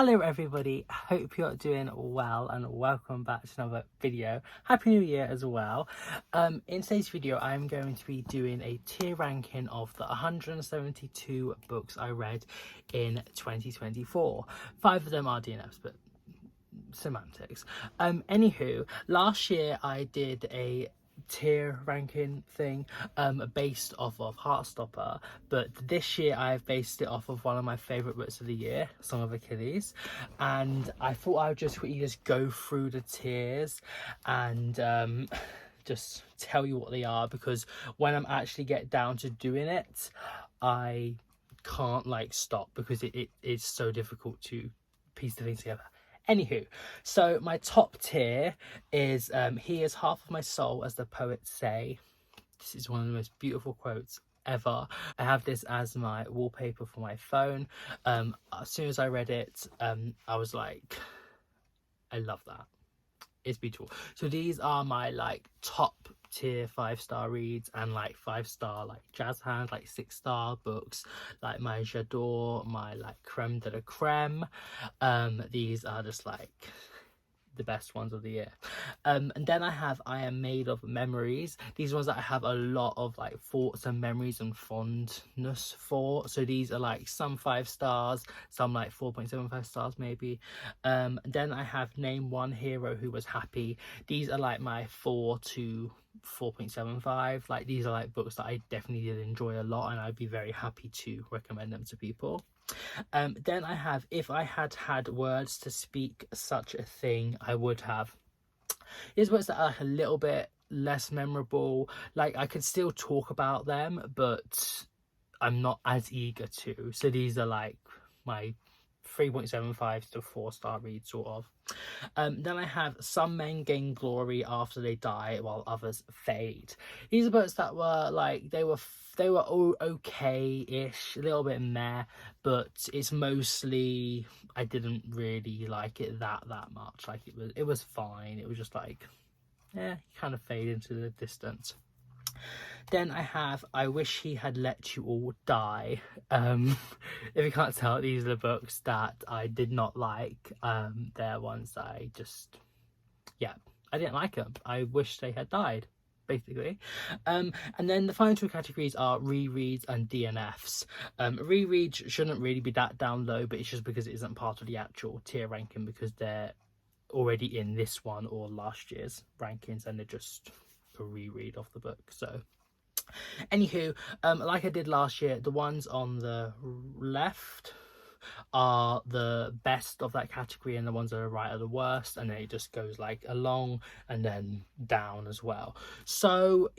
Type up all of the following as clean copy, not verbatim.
Hello everybody, I hope you're doing well and welcome back to another video. Happy New Year as well. In today's video I'm going to be doing a tier ranking of the 172 books I read in 2024. 5 of them are DNFs, but semantics. Anywho, last year I did a tier ranking thing based off of Heartstopper, but this year I've based it off of one of my favorite books of the year, Song of Achilles, and I thought I would just quickly go through the tiers and just tell you what they are, because when I'm actually get down to doing it I can't stop, because it is so difficult to piece the things together. Anywho, so my top tier is "He is half of my soul, as the poets say." This is one of the most beautiful quotes ever. I have this as my wallpaper for my phone. As soon as I read it, I was like, I love that. It's beautiful. So these are my top tier 5-star reads, and 5-star jazz hands, 6-star books, my j'adore, my creme de la creme. These are just the best ones of the year. And then I have I Am Made of Memories. These ones that I have a lot of thoughts and memories and fondness for. So these are some 5 stars, some 4.75 stars maybe. And then I have Name One Hero Who Was Happy. These are my 4 to 4.75. These are books that I definitely did enjoy a lot, and I'd be very happy to recommend them to people. Then I have If I Had Had Words to Speak Such a Thing, I Would Have. These books that are a little bit less memorable. I could still talk about them, but I'm not as eager to. So these are my 3.75 to 4-star read, sort of. Then I have Some Men Gain Glory After They Die While Others Fade. These are books that were they were all okay-ish, a little bit meh, but it's mostly I didn't really like it that much. It was fine. It was just kind of fade into the distance. Then I have I Wish He Had Let You All Die. If you can't tell, these are the books that I did not like. They're ones that I just, I didn't like them. I wish they had died, basically. And then the final 2 categories are rereads and DNFs. Rereads shouldn't really be that down low, but it's just because it isn't part of the actual tier ranking, because they're already in this one or last year's rankings, and they're just a reread of the book. So anywho, like I did last year, the ones on the left are the best of that category, and the ones that are right are the worst, and then it just goes along and then down as well. So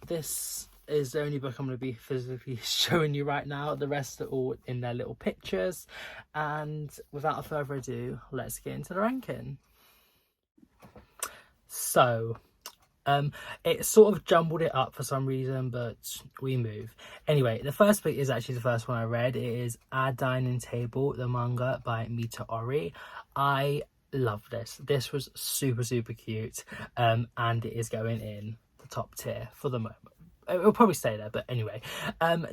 this is the only book I'm going to be physically showing you right now. The rest are all in their little pictures, and without further ado, let's get into the ranking. So it sort of jumbled it up for some reason, but we move. Anyway, the first book is actually the first one I read. It is Our Dining Table, the manga by Mita Ori. I love this. This was super cute, and it is going in the top tier for the moment. It'll probably stay there, but anyway.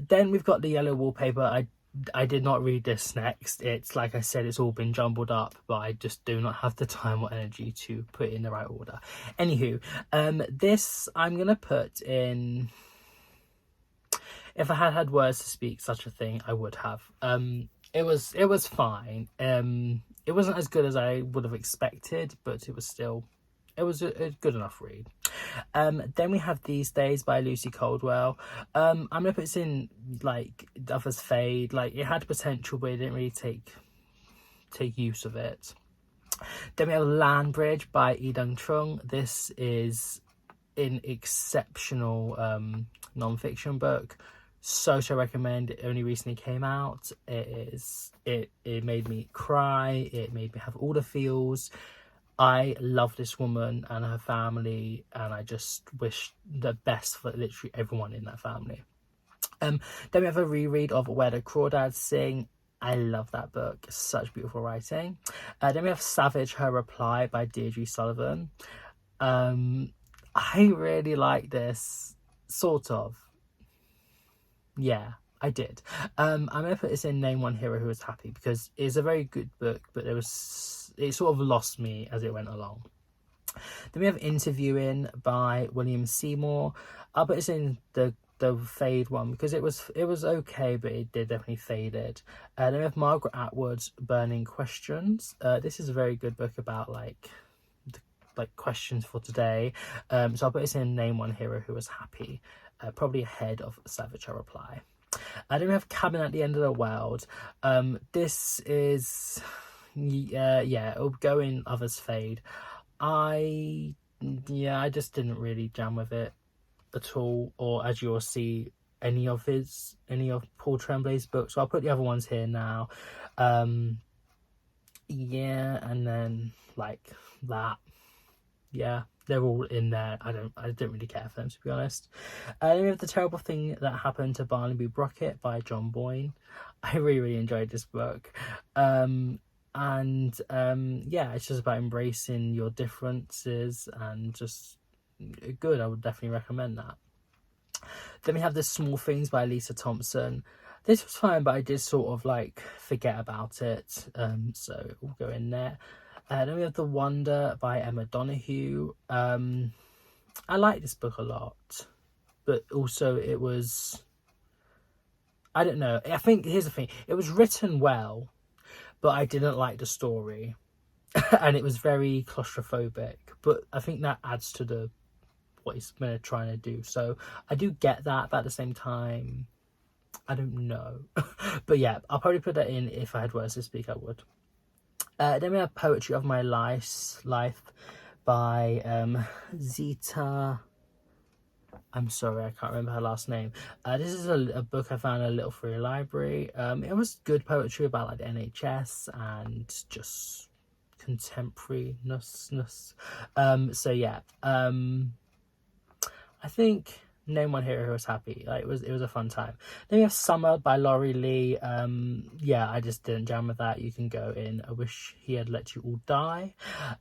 Then we've got The Yellow Wallpaper. I did not read this next. It's like I said, it's all been jumbled up, but I just do not have the time or energy to put it in the right order. Anywho, this I'm gonna put in If I Had Had Words to Speak Such a Thing, I Would Have. It was fine. It wasn't as good as I would have expected, but it was a good enough read. Then we have These Days by Lucy Caldwell. I'm gonna put this in Others Fade. It had potential, but it didn't really take use of it. Then we have Land Bridge by Idung Trung. This is an exceptional non-fiction book. So recommend. It only recently came out. It made me cry. It made me have all the feels. I love this woman and her family, and I just wish the best for literally everyone in that family. Then we have a reread of Where the Crawdads Sing. I love that book. Such beautiful writing. Then we have Savage, Her Reply by Deirdre Sullivan. I really like this, sort of. Yeah, I did. I'm gonna put this in Name One Hero Who Was Happy, because it's a very good book, but it sort of lost me as it went along. Then we have Interviewing by William Seymour. I'll put this in the fade one, because it was okay, but it did definitely faded. Then we have Margaret Atwood's Burning Questions. This is a very good book about like questions for today. So I'll put this in Name One Hero Who Was Happy, probably ahead of Savage I Reply. Then we have Cabin at the End of the World. This is it'll go in others fade. I just didn't really jam with it at all, or as you'll see, any of Paul Tremblay's books. So I'll put the other ones here now. And then like that, they're all in there. I didn't really care for them, to be honest. Then we have The Terrible Thing That Happened to Barnaby Brockett by John Boyne. I really enjoyed this book. It's just about embracing your differences, and just good. I would definitely recommend that. Then we have The Small Things by Lisa Thompson. This was fine, but I did sort of like forget about it, so it will go in there. Then we have The Wonder by Emma Donoghue. I like this book a lot, but also it was, I don't know, I think, here's the thing, it was written well, but I didn't like the story. And it was very claustrophobic, but I think that adds to what he's trying to do. So I do get that, but at the same time, I don't know. But yeah, I'll probably put that in. If I had words to speak, I would. Then we have Poetry of My Life by Zita. I'm sorry, I can't remember her last name. This is a book I found in a little free library. It was good poetry about like the NHS and just contemporariness. So yeah, I think Name One Hero Who Was Happy. Like, it was a fun time. Then we have Summer by Laurie Lee. I just didn't jam with that. You can go in I Wish He Had Let You All Die.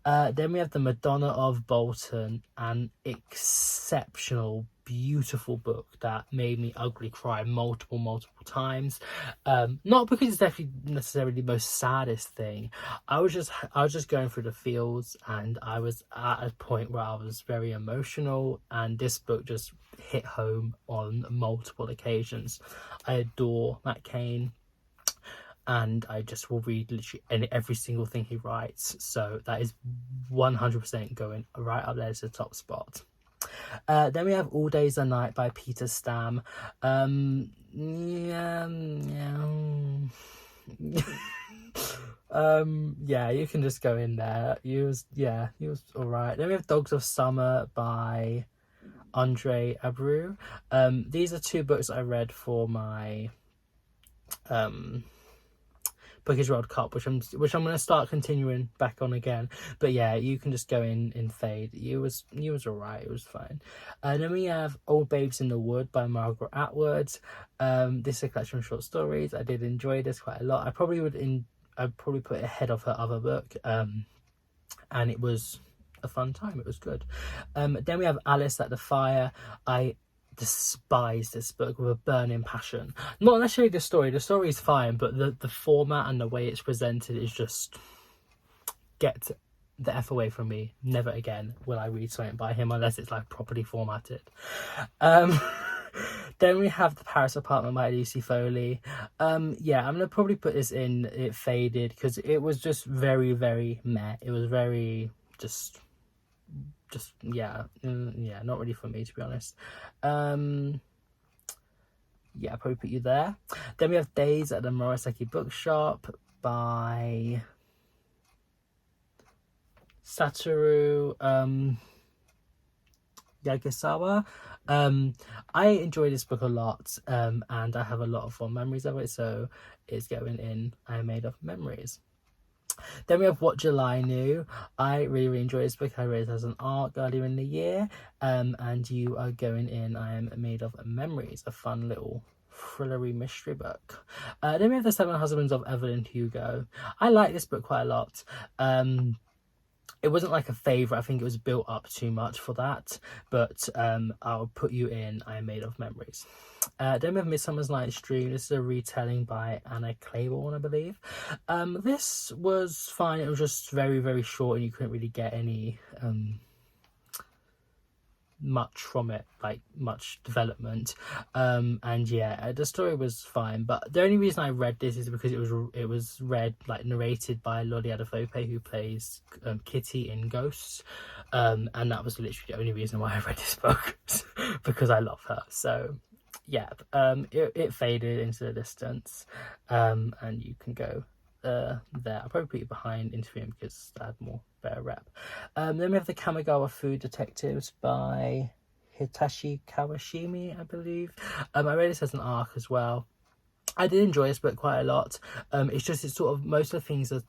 Then we have The Madonna of Bolton, an exceptional, beautiful book that made me ugly cry multiple times. Not because it's definitely necessarily the most saddest thing. I was just going through the feels, and I was at a point where I was very emotional, and this book just hit home on multiple occasions. I adore Matt Cain, and I just will read literally every single thing he writes, so that is 100% going right up there to the top spot. Then we have All Days and Night by Peter Stam. You can just go in there. He was alright. Then we have Dogs of Summer by Andre Abreu. These are two books I read for my Bookish World Cup, which I'm going to start continuing back on again. But yeah, you can just go in fade. You was alright. It was fine. Then we have Old Babes in the Wood by Margaret Atwood. This is a collection of short stories. I did enjoy this quite a lot. I'd probably put it ahead of her other book. And it was a fun time. It was good. Then we have Alice at the Fire. I despise this book with a burning passion. Not necessarily the story is fine, but the format and the way it's presented is just, get the F away from me. Never again will I read something by him unless it's like properly formatted. Then we have The Paris Apartment by Lucy Foley. I'm gonna probably put this in it faded, because it was just very meh. It was very not really for me, to be honest. I'll probably put you there. Then we have Days at the Murasaki Bookshop by Satoru Yagasawa. I enjoy this book a lot, and I have a lot of fond memories of it, so it's going in I Am Made of Memories. Then we have What July Knew. I really enjoy this book. I read it as an ARC earlier in the year, and you are going in I Am Made of Memories, a fun little thrillery mystery book. Then we have The Seven Husbands of Evelyn Hugo. I like this book quite a lot. It wasn't like a favourite. I think it was built up too much for that, but I'll put you in I Am Made of Memories. Then we have Midsummer's Night's Dream. This is a retelling by Anna Claiborne, I believe. This was fine. It was just very, very short, and you couldn't really get any much from it, like much development. And yeah, the story was fine, but the only reason I read this is because it was read, like, narrated by Lolly Adefope, who plays Kitty in Ghosts, and that was literally the only reason why I read this book, because I love her. So yeah, it faded into the distance, and you can go there. I'll probably put it behind Interviewing because I had better rep. Then we have the Kamigawa Food Detectives by Hitachi Kawashimi, I believe. I read this as an arc as well. I did enjoy this book quite a lot. It's sort of, most of the things are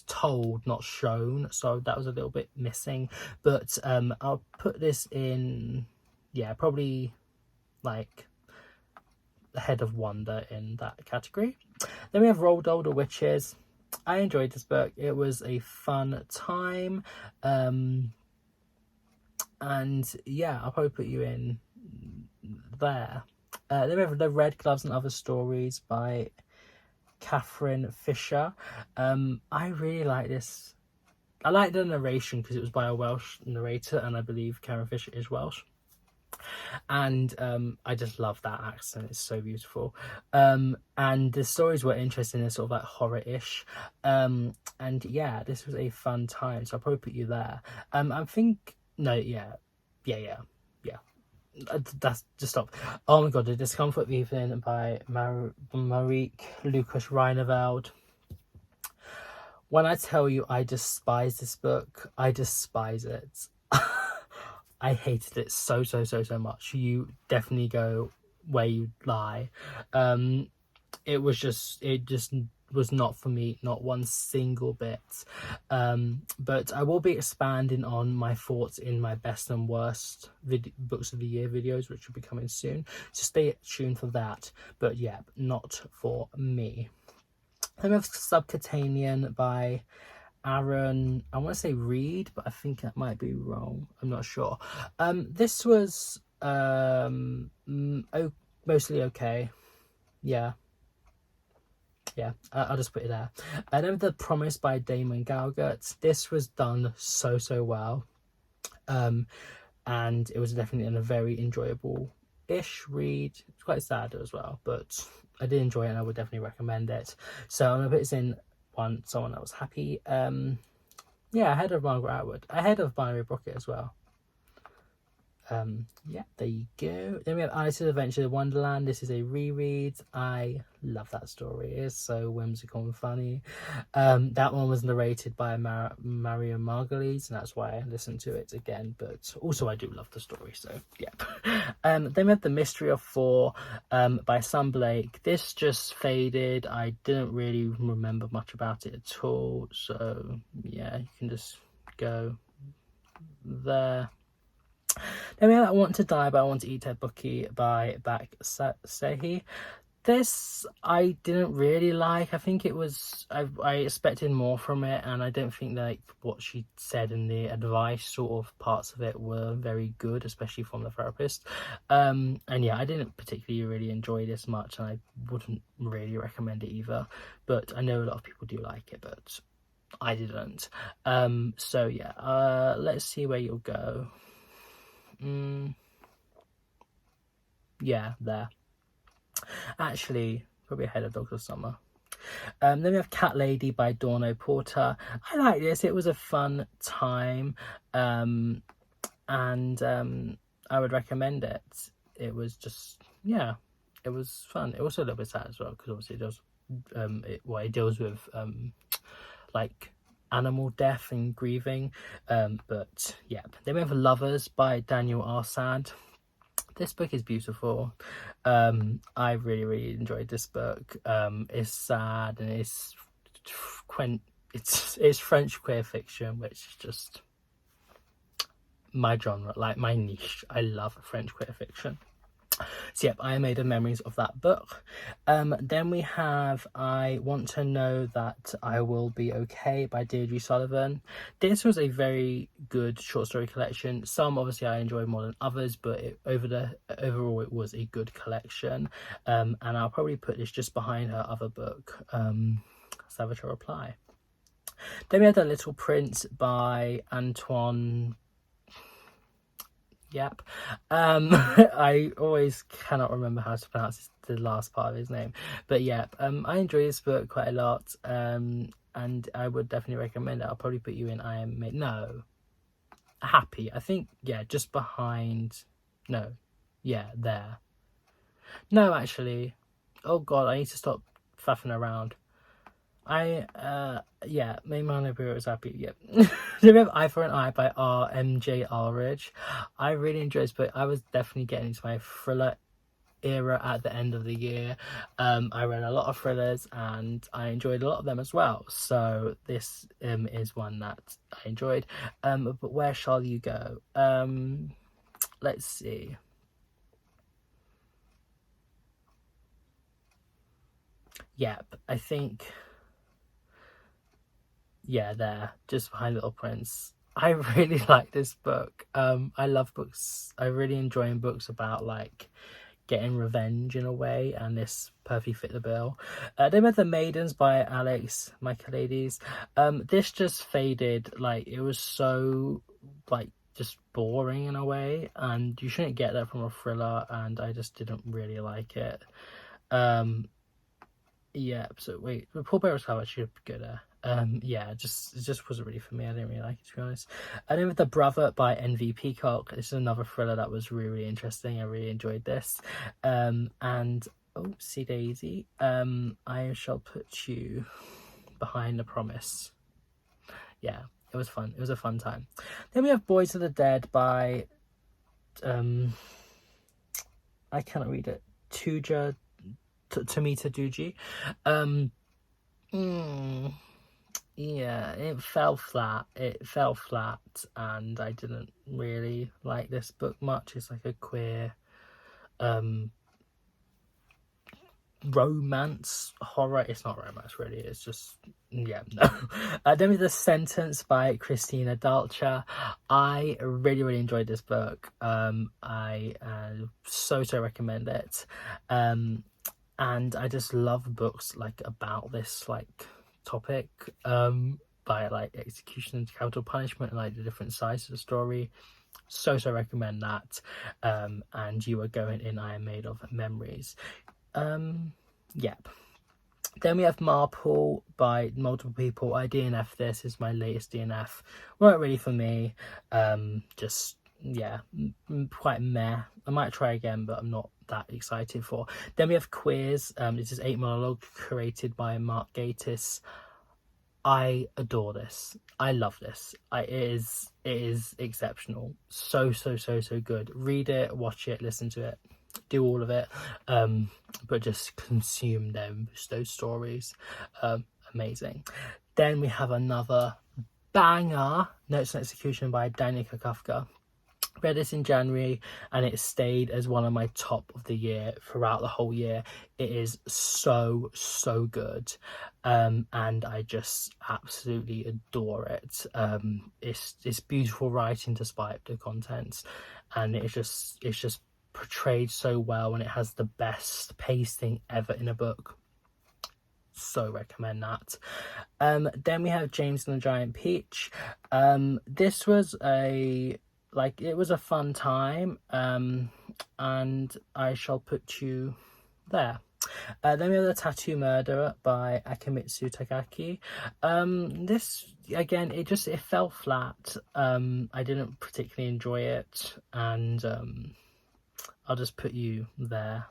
told, not shown, so that was a little bit missing. But I'll put this in, yeah, probably like ahead of Wonder in that category. Then we have Roald Older Witches. I enjoyed this book. It was a fun time. And yeah, I'll probably put you in there. Then we have The Red Gloves and Other Stories by Catherine Fisher. I really like this. I like the narration because it was by a Welsh narrator, and I believe Karen Fisher is Welsh. And I just love that accent. It's so beautiful. And the stories were interesting. They're sort of like horror-ish. And yeah, this was a fun time, so I'll probably put you there. I think, no, yeah. That's just stop. Oh my god, The Discomfort of Evelyn by Marieke Lucas Reineveld. When I tell you I despise this book, I despise it. I hated it so much. You definitely go where you lie. It just was not for me, not one single bit. But I will be expanding on my thoughts in my best and worst books of the year videos, which will be coming soon, so stay tuned for that. But yeah, not for me. Then we have Subterranean by Aaron, I want to say Reed, but I think that might be wrong. I'm not sure. This was mostly okay. Yeah, I'll just put it there. And then The Promise by Damon Galgut. This was done so well, and it was definitely a very enjoyable-ish read. It's quite sad as well, but I did enjoy it, and I would definitely recommend it. So I'm gonna put this in someone that was happy. Yeah, ahead of Margaret Atwood, ahead of Binary Brocket as well. Yeah, there you go. Then we have Alice's Adventure in Wonderland. This is a reread. I love that story. It's so whimsical and funny. That one was narrated by Maria Margulies, and that's why I listened to it again. But also, I do love the story, so yeah. Then we have The Mystery of Four by Sam Blake. This just faded. I didn't really remember much about it at all, so yeah, you can just go there. Then we have I Want to Die, but I Want to Eat Ted Bookie by Bak Sehi. This I didn't really like. I think it was, I expected more from it, and I don't think like what she said in the advice sort of parts of it were very good, especially from the therapist. And yeah, I didn't particularly really enjoy this much, and I wouldn't really recommend it either. But I know a lot of people do like it, but I didn't. So yeah, let's see where you'll go. Yeah, there. Actually, probably ahead of Dogs of Summer. Then we have Cat Lady by Dawn O'Porter. I like this. It was a fun time, and I would recommend it. It was just, yeah, it was fun. It was also a little bit sad as well, because obviously it does, it deals with like animal death and grieving. But yeah, then we have Lovers by Daniel Arsad. This book is beautiful. I really enjoyed this book. It's sad, and it's French queer fiction, which is just my genre, like my niche. I love French queer fiction. So yep, I Made of Memories of that book. Then we have I Want to Know That I Will Be Okay by Deirdre Sullivan. This was a very good short story collection. Some obviously I enjoyed more than others, but overall it was a good collection. And I'll probably put this just behind her other book, Savage Reply. Then we had The Little Prince by Antoine. Yep. I always cannot remember how to pronounce the last part of his name, but yep. I enjoy this book quite a lot. And I would definitely recommend it. I'll probably put you in Happy. I think, yeah, just behind. No, yeah, there. No, actually. Oh God, I need to stop faffing around. Yeah, maybe my Nibiru was happy. Yep. Do you remember Eye for an Eye by R.M.J. Aldridge? I really enjoyed this book. I was definitely getting into my thriller era at the end of the year. I read a lot of thrillers and I enjoyed a lot of them as well. So this is one that I enjoyed. But Where Shall You Go? Let's see. Yep, I think. Yeah, there, just behind Little Prince. I really like this book. I love books. I really enjoy books about like getting revenge in a way, and this perfectly fit the bill. Then we had The Maidens by Alex Michaelides. This just faded. Like, it was so like just boring in a way, and you shouldn't get that from a thriller, and I just didn't really like it. Yeah, so wait, the Paul Bearer's cover should be good. Yeah, it just wasn't really for me. I didn't really like it, to be honest. And then with The Brother by N.V. Peacock, this is another thriller that was really, really interesting. I really enjoyed this. And oopsie daisy, I Shall Put You Behind the Promise. Yeah, it was fun. It was a fun time. Then we have Boys of the Dead by I cannot read it. Tamita Duji. Yeah, it fell flat, and I didn't really like this book much. It's like a queer romance horror. It's not romance really, it's just, yeah, no. Then with The Sentence by Christina Dalcher. I really, really enjoyed this book. I so recommend it. And I just love books like about this like topic, by like execution and capital punishment and like the different sides of the story. So recommend that. And you are going in I Am Made of Memories. Yep. Then we have Marple by multiple people. I DNF this, is my latest DNF. Weren't really for me. Just, yeah, quite meh. I might try again, but I'm not that excited for. Then we have Queers. This is 8 monologue created by Mark Gatiss. I adore this. I love this. It is exceptional. So good. Read it, watch it, listen to it, do all of it, but just consume those stories. Amazing. Then we have another banger, Notes and Execution by Danica Kafka. Read this in January and it stayed as one of my top of the year throughout the whole year. It is so good, and I just absolutely adore it. It's beautiful writing despite the contents, and it's just portrayed so well, and it has the best pacing ever in a book. So recommend that. Then we have James and the Giant Peach. This was it was a fun time, and I Shall Put You There. Then we have The Tattoo Murderer by Akimitsu Takaki. This, again, it fell flat. I didn't particularly enjoy it, and I'll just put you there.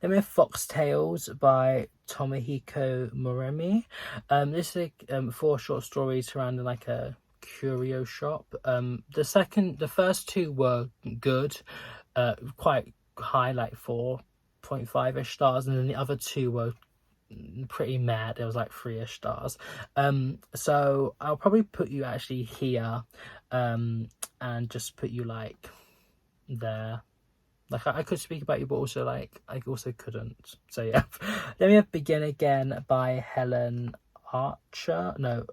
Then we have Foxtails by Tomohiko Moremi. This is 4 short stories surrounding like a curio shop. The first 2 were good, quite high, like 4.5-ish stars, and then the other 2 were pretty mad. There was like 3-ish stars. So I'll probably put you actually here, and just put you like there. Like I could speak about you, but also like I also couldn't. So yeah. Then we have Begin Again by Helen Archer. No,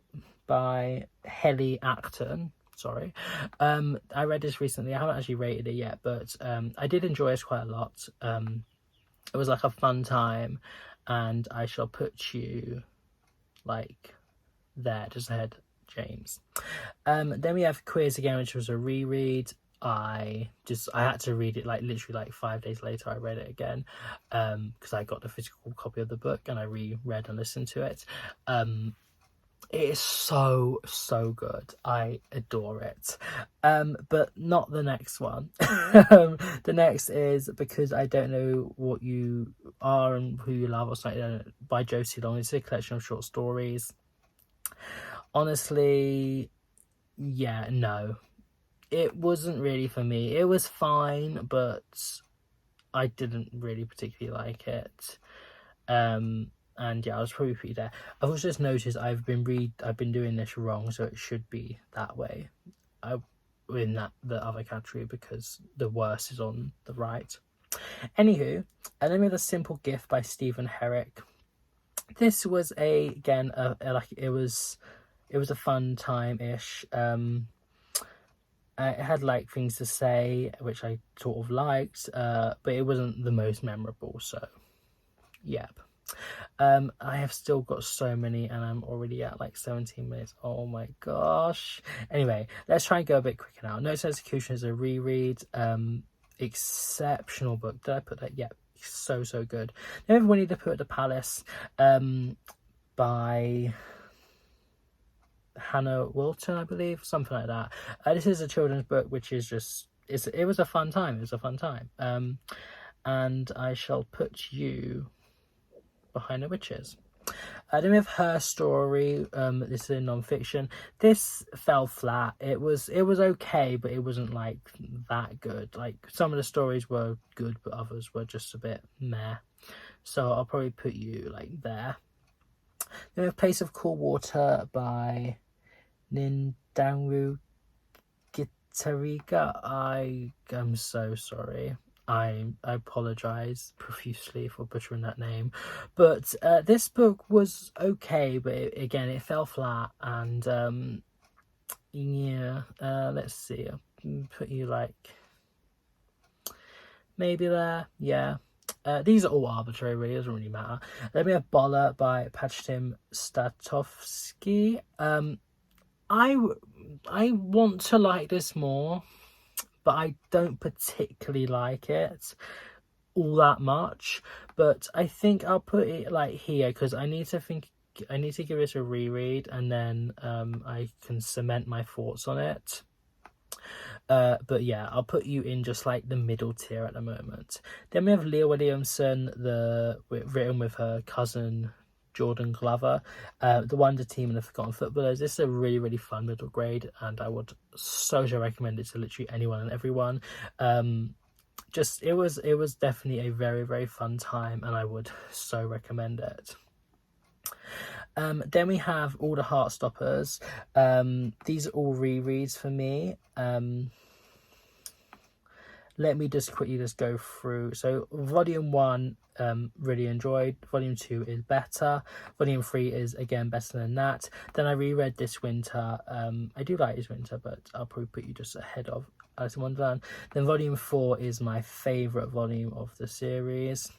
by Helly Acton. Sorry. I read this recently. I haven't actually rated it yet, but I did enjoy it quite a lot. It was like a fun time, and I shall put you like there, just ahead, James. Then we have Quiz Again, which was a reread. I had to read it like literally like 5 days later. I read it again because I got the physical copy of the book and I reread and listened to it. It is so good. I adore it. But not the next one. The next is Because I Don't Know What You Are and Who You Love or something by Josie Long. It's a collection of short stories. Honestly, yeah, no. It wasn't really for me. It was fine, but I didn't really particularly like it. And yeah, I was probably pretty there. I've also just noticed I've been doing this wrong, so it should be that way. In the other category because the worst is on the right. Anywho, and then we have A Simple Gift by Stephen Herrick. This was it was a fun time-ish. It had like things to say which I sort of liked, but it wasn't the most memorable. So, yep. I have still got so many and I'm already at like 17 minutes. Oh my gosh. Anyway, let's try and go a bit quicker now. Notes and Execution is a reread. Exceptional book. Did I put that? Yeah, so good. Then we have Winnie the Pooh at the Palace by Hannah Wilton, I believe, something like that. This is a children's book which is just it was a fun time. And I shall put you behind the witches. Then we have Her Story. This is a non-fiction. This fell flat. It was okay, but it wasn't like that good. Like some of the stories were good, but others were just a bit meh. So I'll probably put you like there. Then we have Place of Cool Water by Nindangu Gitariga. I am so sorry. I apologise profusely for butchering that name, but this book was okay, but it fell flat, and yeah, let's see, I'll put you like maybe there, yeah. These are all arbitrary, really, it doesn't really matter. Then we have Bolla by Pachtim Statovsky. I want to like this more, but I don't particularly like it all that much. But I think I'll put it like here because I need to give it a reread, and then I can cement my thoughts on it. But yeah, I'll put you in just like the middle tier at the moment. Then we have Leah Williamson, written with her cousin Jordan Glover, The Wonder Team and the Forgotten Footballers. This is a really fun middle grade, and I would so recommend it to literally anyone and everyone. It was definitely a very fun time, and I would so recommend it. Then we have All the Heartstoppers. These are all rereads for me. Let me just quickly go through. So volume 1, really enjoyed. Volume 2 is better. Volume 3 is again better than that. Then I reread this winter. I do like this winter, but I'll probably put you just ahead of Alice in Wonderland. Then volume 4 is my favourite volume of the series.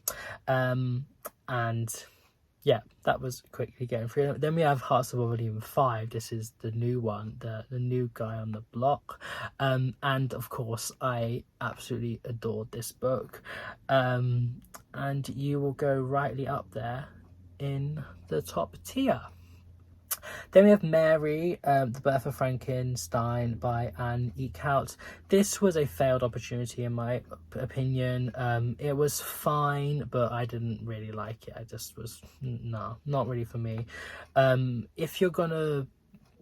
And yeah, that was quickly getting through. Then we have Hearts of Volume 5. This is the new one, the new guy on the block. And of course, I absolutely adored this book. And you will go rightly up there in the top tier. Then we have Mary, The Birth of Frankenstein by Anne Eekhout. This was a failed opportunity in my opinion. It was fine, but I didn't really like it. I just was, no, not really for me. If you're gonna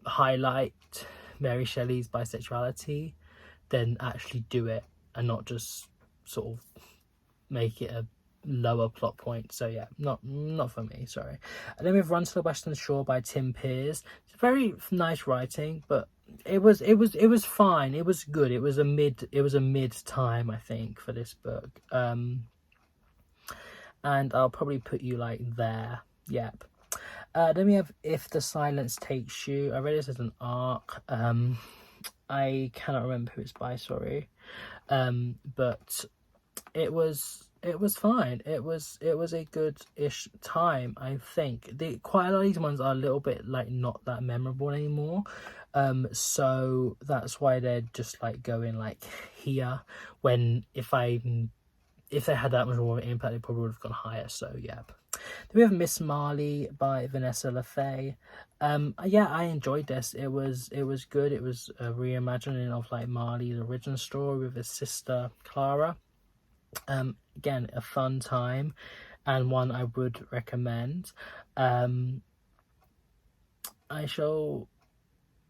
highlight Mary Shelley's bisexuality, then actually do it and not just sort of make it a lower plot point. So yeah, not for me, sorry. And then we've Run to the Western Shore by Tim Pearce. It's very nice writing, but it was fine. It was good. It was a mid time, I think, for this book. And I'll probably put you like there. Yep. Then we have If the Silence Takes You. I read this as an arc. I cannot remember who it's by, sorry. But it was fine. It was a good-ish time, I think. Quite a lot of these ones are a little bit like not that memorable anymore. So that's why they're just like going like here, when if they had that much more of an impact, they probably would have gone higher. So yeah. Then we have Miss Marley by Vanessa LaFay. Yeah, I enjoyed this. It was good. It was a reimagining of like Marley's original story with his sister Clara. Again, a fun time and one I would recommend.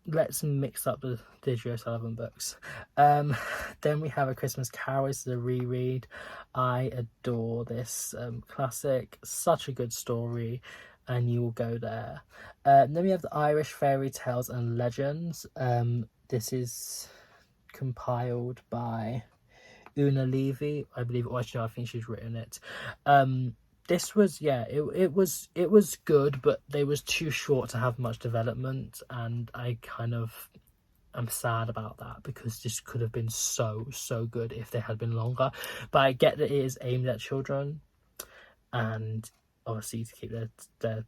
Let's mix up the Joe Sullivan books. Then we have A Christmas Carol. This is a reread. I adore this classic. Such a good story, and you will go there. Then we have The Irish Fairy Tales and Legends. This is compiled by Una Levy, I believe. Or actually, I think she's written it. This was, yeah, it was good, but they was too short to have much development, and I kind of am sad about that, because this could have been so good if they had been longer. But I get that it is aimed at children, and obviously to keep their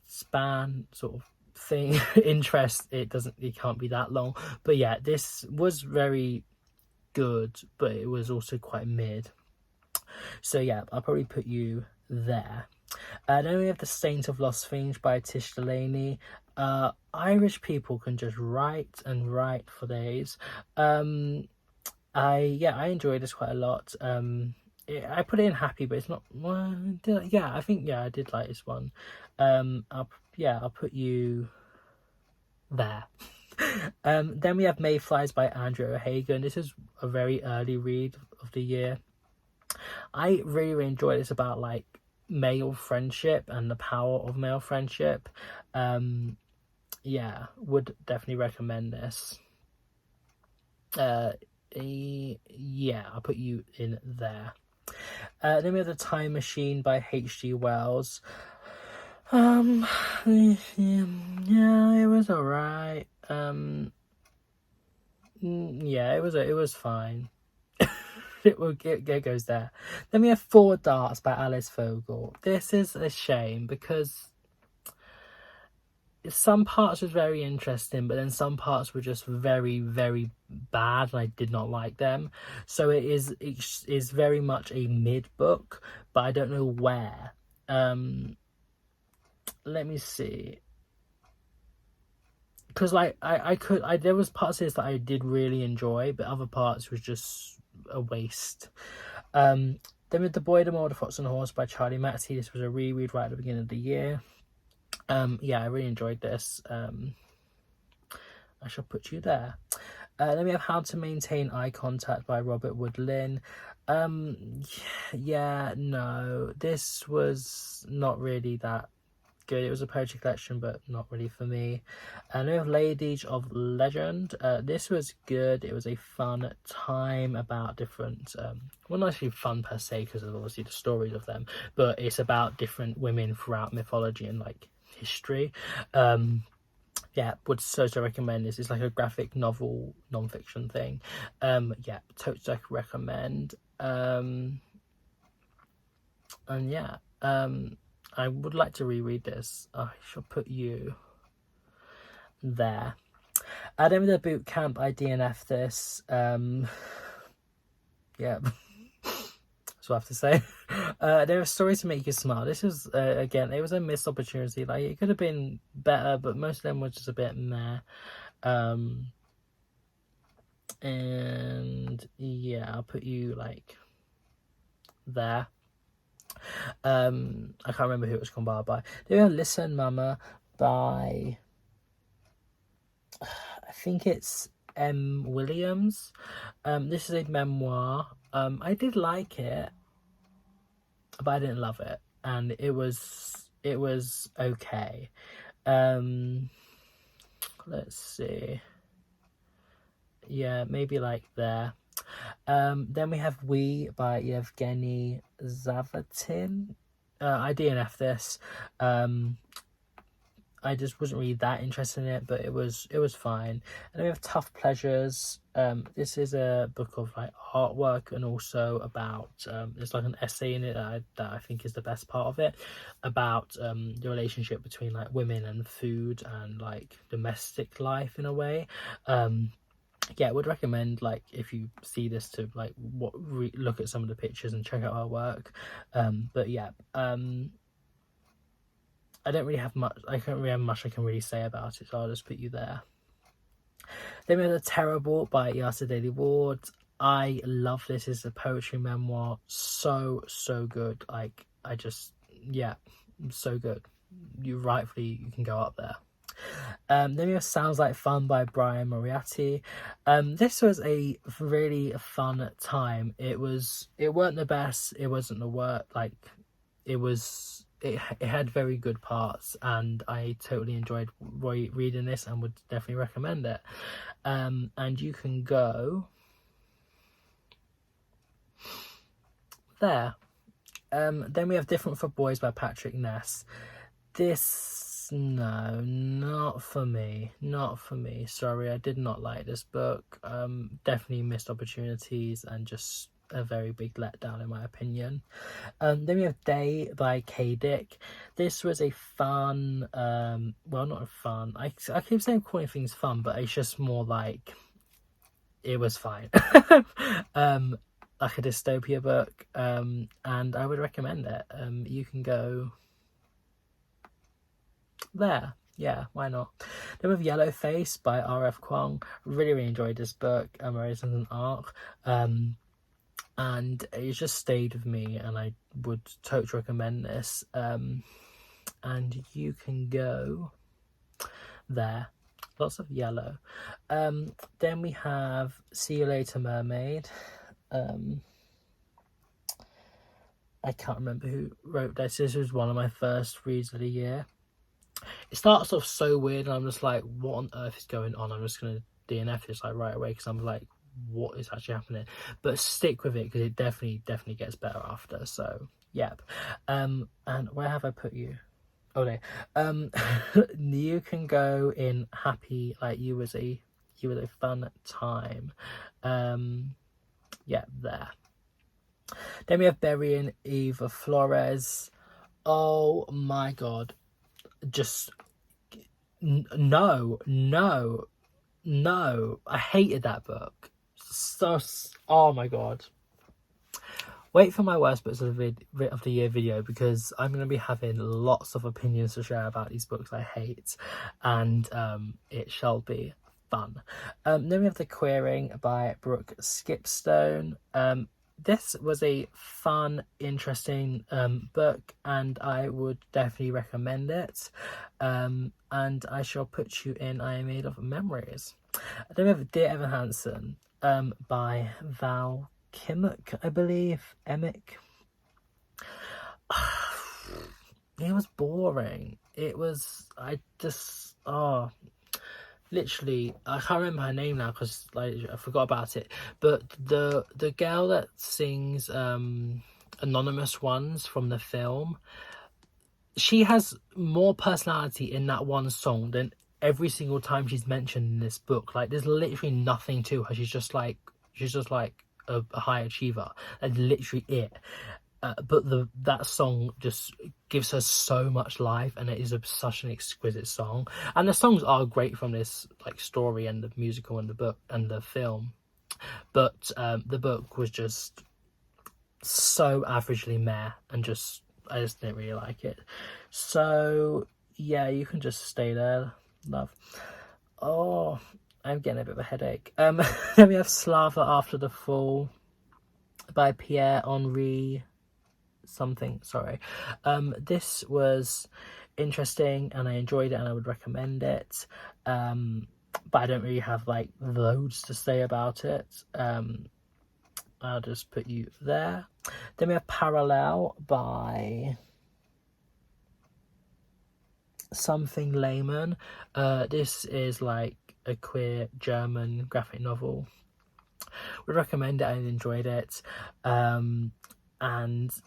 span sort of thing interest, it can't be that long. But yeah, this was very good, but it was also quite mid. So yeah, I'll probably put you there. Then we have The Saint of Lost Things by Tish Delaney. Irish people can just write and write for days. I enjoyed this quite a lot. I put it in happy, but it's not. I did like this one. I'll put you there. Then we have Mayflies by Andrew O'Hagan. This is a very early read of the year. I really enjoyed this, about like male friendship and the power of male friendship. Yeah, would definitely recommend this. Yeah, I'll put you in there. Then we have The Time Machine by H.G. Wells. Yeah, it was alright. Yeah, it was fine. it goes there. Then we have Four Darts by Alice Fogel. This is a shame, because some parts was very interesting, but then some parts were just very, very bad, and I did not like them. So it is very much a mid book, but I don't know where. Let me see. Because like there was parts of this that I did really enjoy, but other parts was just a waste. Then with The Boy, the Mole, the Fox and the Horse by Charlie Mackesy. This was a reread right at the beginning of the year. Yeah, I really enjoyed this. I shall put you there. Then we have How to Maintain Eye Contact by Robert Woodlin. Yeah, no, this was not really that good. It was a poetry collection, but not really for me. And we have Ladies of Legend. This was good. It was a fun time about different, well, not actually fun per se, because of obviously the stories of them, but it's about different women throughout mythology and like history. Yeah, would so recommend this. It's like a graphic novel non-fiction thing. Yeah, totally recommend. And yeah, I would like to reread this. I shall put you there. Then with The Boot Camp, I DNF this. Yeah. That's what I have to say. There are Stories to Make You Smile. This is, again, it was a missed opportunity. Like, it could have been better, but most of them were just a bit meh. And yeah, I'll put you like there. I can't remember who it was compiled by. They were Listen Mama by, I think it's M. Williams. This is a memoir. I did like it, but I didn't love it, and it was okay. let's see, yeah, maybe like there. Then we have We by Yevgeny Zavatin. I DNF this. I just wasn't really that interested in it, but it was fine. And then we have Tough Pleasures. This is a book of like artwork, and also about there's like an essay in it that I think is the best part of it, about the relationship between like women and food and like domestic life in a way. Yeah, I would recommend, like, if you see this, to like look at some of the pictures and check out her work. But yeah, I don't really have much. I can't really have much I can really say about it, so I'll just put you there. Then we have The Terrible by Yasa Daily Ward. I love this. It's a poetry memoir. So good. Like, I just, yeah, so good. You can go up there. Then we have Sounds Like Fun by Brian Moriarty. This was a really fun time. It weren't the best, it wasn't the worst, like, it had very good parts, and I totally enjoyed reading this and would definitely recommend it. And you can go there. Then we have Different for Boys by Patrick Ness. This, no, not for me. Sorry, I did not like this book. Definitely missed opportunities, and just a very big letdown in my opinion. Then we have Day by K. Dick. This was a fun, well, not a fun, I keep saying calling things fun, but it's just more like, it was fine. Like a dystopia book, and I would recommend it. You can go there. Yeah, why not? Then we have Yellow Face by R.F. Kuang. Really enjoyed this book. It's an arc, and it just stayed with me, and I would totally recommend this. And you can go there. Lots of yellow. Then we have See You Later, Mermaid. I can't remember who wrote this. This was one of my first reads of the year. It starts off so weird, and I'm just like, what on earth is going on? I'm just gonna DNF this like right away, because I'm like, what is actually happening? But stick with it, because it definitely gets better after. So yep. And where have I put you? Oh no. You can go in Happy, like you was a fun time. Yeah, there. Then we have Burying Eva Flores. Oh my god, just no, I hated that book. So, oh my god. Wait for my worst books of the year video, because I'm going to be having lots of opinions to share about these books I hate, and it shall be fun. Then we have The Queering by Brooke Skipstone. This was a fun, interesting book, and I would definitely recommend it. And I shall put you in I Am Made of Memories. Then we have Dear Evan Hansen by Val Kimmock, I believe. Emick. It was boring. It was, literally, I can't remember her name now, because like I forgot about it. But the girl that sings Anonymous Ones from the film, she has more personality in that one song than every single time she's mentioned in this book. Like, there's literally nothing to her. She's just like a high achiever. That's literally it. But that song just gives her so much life, and it is such an exquisite song. And the songs are great from this like story and the musical and the book and the film. But the book was just so averagely meh, and I just didn't really like it. So yeah, you can just stay there, love. Oh, I'm getting a bit of a headache. Then we have Slava After the Fall by Pierre-Henri something, sorry. This was interesting, and I enjoyed it, and I would recommend it. But I don't really have like loads to say about it. I'll just put you there. Then we have Parallel by Something Layman. This is like a queer German graphic novel. Would recommend it. I enjoyed it. And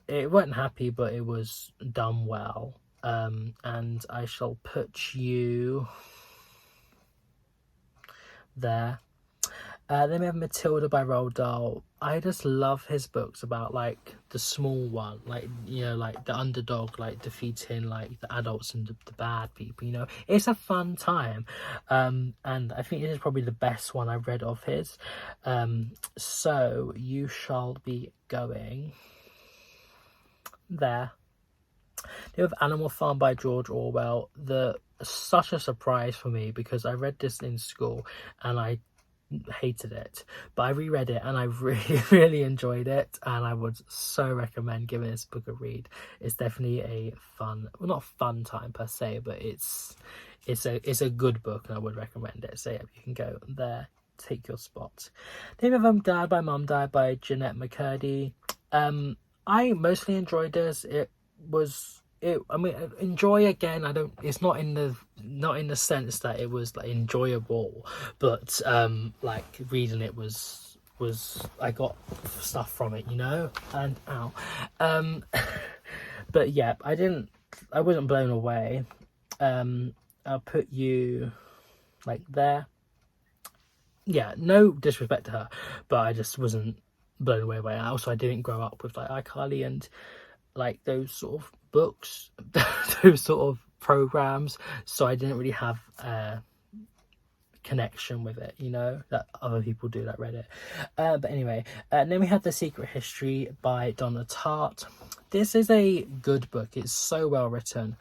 it wasn't happy, but it was done well. And I shall put you there. Then we have Matilda by Roald Dahl. I just love his books about like the small one, like, you know, like the underdog, like defeating like the adults and the bad people, you know. It's a fun time. And I think this is probably the best one I've read of his. So you shall be going there. They have Animal Farm by George Orwell. Such a surprise for me because I read this in school and I hated it, but I reread it and I really enjoyed it, and I would so recommend giving this book a read. It's definitely a fun, well, not fun time per se, but it's a good book and I would recommend it. So yeah, you can go there, take your spot. Then we have Dad by Mum Died by Jeanette McCurdy. I mostly enjoyed this. I mean, enjoy again. It's not in the sense that it was like enjoyable, but like reading it was I got stuff from it, you know. And but yeah, I wasn't blown away. I'll put you like there. Yeah, no disrespect to her, but I just wasn't blown away by it. Also, I didn't grow up with like iCarly and like those sort of books, those sort of programs, so I didn't really have a connection with it, you know, that other people do that read it. But anyway, and then we have The Secret History by Donna Tartt. This is a good book. It's so well written,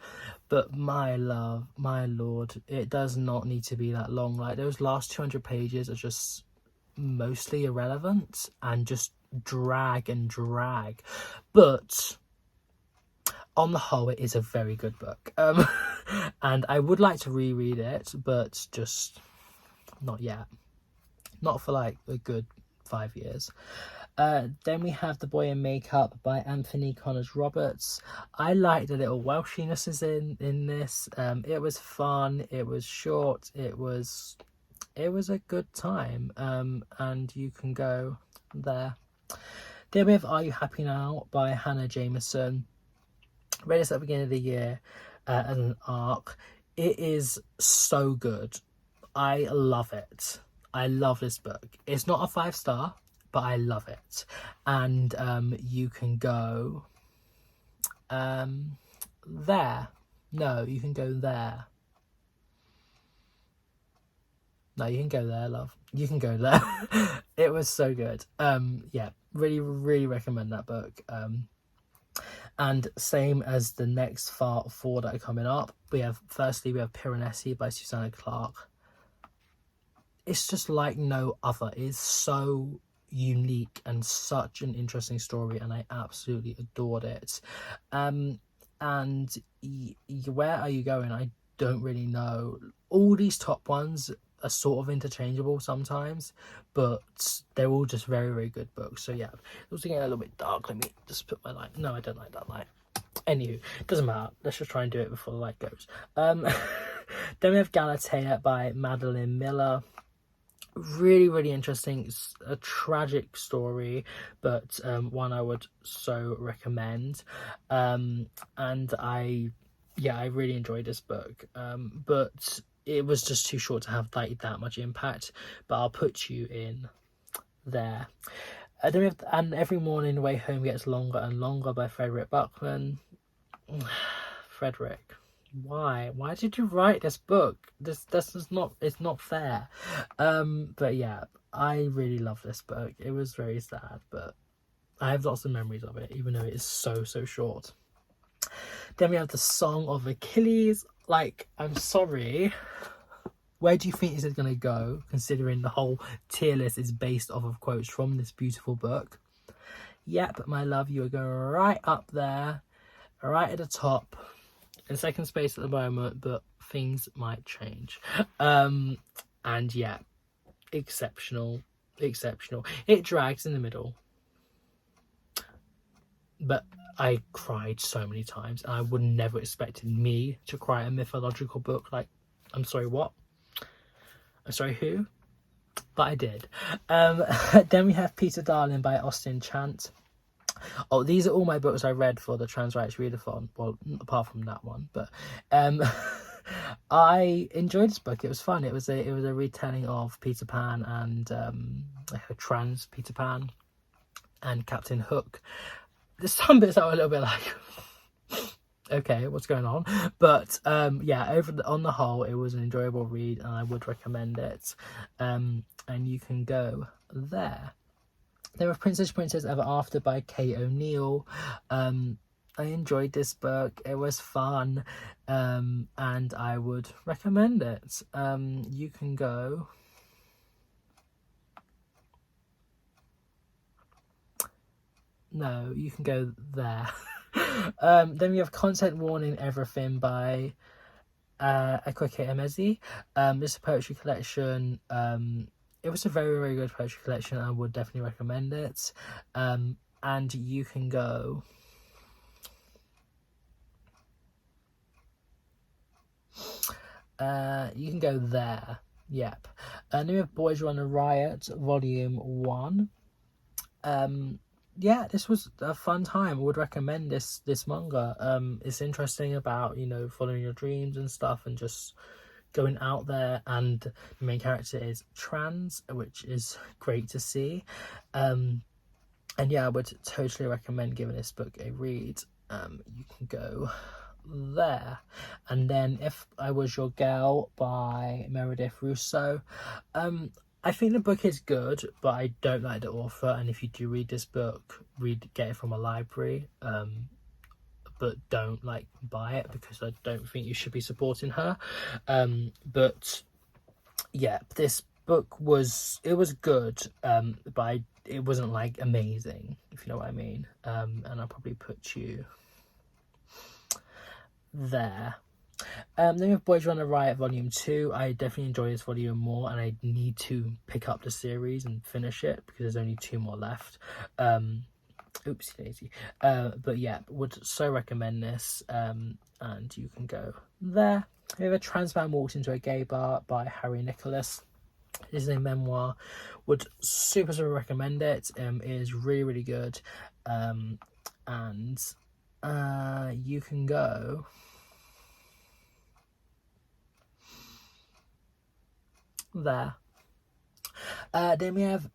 but my love, my lord, it does not need to be that long. Like those last 200 pages are just mostly irrelevant and just drag and drag, but on the whole, it is a very good book. And I would like to reread it, but just not yet. Not for like a good 5 years. Then we have The Boy in Makeup by Anthony Connors Roberts. I like the little Welshiness in this. It was fun. It was short. It was a good time. And you can go there. Then we have Are You Happy Now by Hannah Jameson. Read this at the beginning of the year as an ARC. It is so good. I love it. I love this book. It's not a 5-star, but I love it. And you can go there. No, you can go there. No, you can go there, love. You can go there. It was so good. Yeah, really recommend that book. And same as the next four that are coming up, firstly we have Piranesi by Susanna Clarke. It's just like no other. It's so unique and such an interesting story, and I absolutely adored it. And where are you going? I don't really know. All these top ones are sort of interchangeable sometimes, but they're all just very good books. So yeah, it was getting a little bit dark. Let me just put my light. No, I don't like that light. Anywho, doesn't matter. Let's just try and do it before the light goes. Then we have Galatea by Madeline Miller. Really interesting. It's a tragic story, but one I would so recommend. And I really enjoyed this book, but it was just too short to have that much impact. But I'll put you in there. Then we have And Every Morning the Way Home Gets Longer and Longer by Frederick Buckman. Frederick, why did you write this book? This is not, it's not fair. But yeah, I really love this book. It was very sad, but I have lots of memories of it, even though it is so short. Then we have The Song of Achilles. Like, I'm sorry, where do you think this is going to go, considering the whole tier list is based off of quotes from this beautiful book? Yep, my love, you are going right up there, right at the top, in second space at the moment, but things might change. And yeah, exceptional. It drags in the middle. but I cried so many times, and I would never expected me to cry a mythological book. Like, I'm sorry, what? I'm sorry, who? But I did. Then we have Peter Darling by Austin Chant. Oh, these are all my books I read for the Trans Rights Readathon. Well, apart from that one, but I enjoyed this book. It was fun. It was a retelling of Peter Pan and like a trans Peter Pan and Captain Hook. There's some bits that were a little bit like, okay, what's going on? But yeah, on the whole, it was an enjoyable read, and I would recommend it. And you can go there. There were Princess Ever After by Kate O'Neill. I enjoyed this book. It was fun, and I would recommend it. You can go. No, you can go there. Then we have Content Warning Everything by Akwaeke Emezi. This is a poetry collection. It was a very, very good poetry collection. I would definitely recommend it. And you can go. You can go there. Yep. And then we have Boys Run a Riot, Volume 1. Yeah, this was a fun time. I would recommend this manga. It's interesting about, you know, following your dreams and stuff, and just going out there. And the main character is trans, which is great to see. And yeah, I would totally recommend giving this book a read. You can go there. And then If I Was Your Girl by Meredith Russo. I think the book is good, but I don't like the author. And if you do read this book, get it from a library. But don't like buy it, because I don't think you should be supporting her. But yeah, this book was good, but it wasn't like amazing, if you know what I mean. And I'll probably put you there. Then we have Boys Run a Riot Volume 2. I definitely enjoy this volume more, and I need to pick up the series and finish it, because there's only 2 more left. Oopsie daisy. But yeah, would so recommend this. And you can go there. We have A Trans Man Walked Into a Gay Bar by Harry Nicholas. This is a memoir. Would super recommend it. It is really, really good. And you can go there. Then we have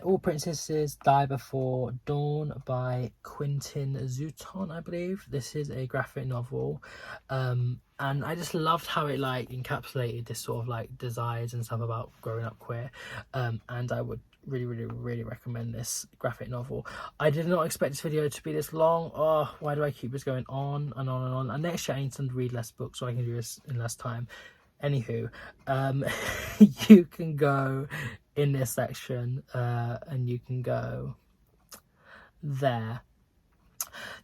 All Princesses Die Before Dawn by Quentin Zouton, I believe. This is a graphic novel, and I just loved how it like encapsulated this sort of like desires and stuff about growing up queer. And I would really recommend this graphic novel. I did not expect this video to be this long. Oh, why do I keep this going on and on and on? And next year I need to read less books so I can do this in less time. Anywho, you can go in this section, and you can go there.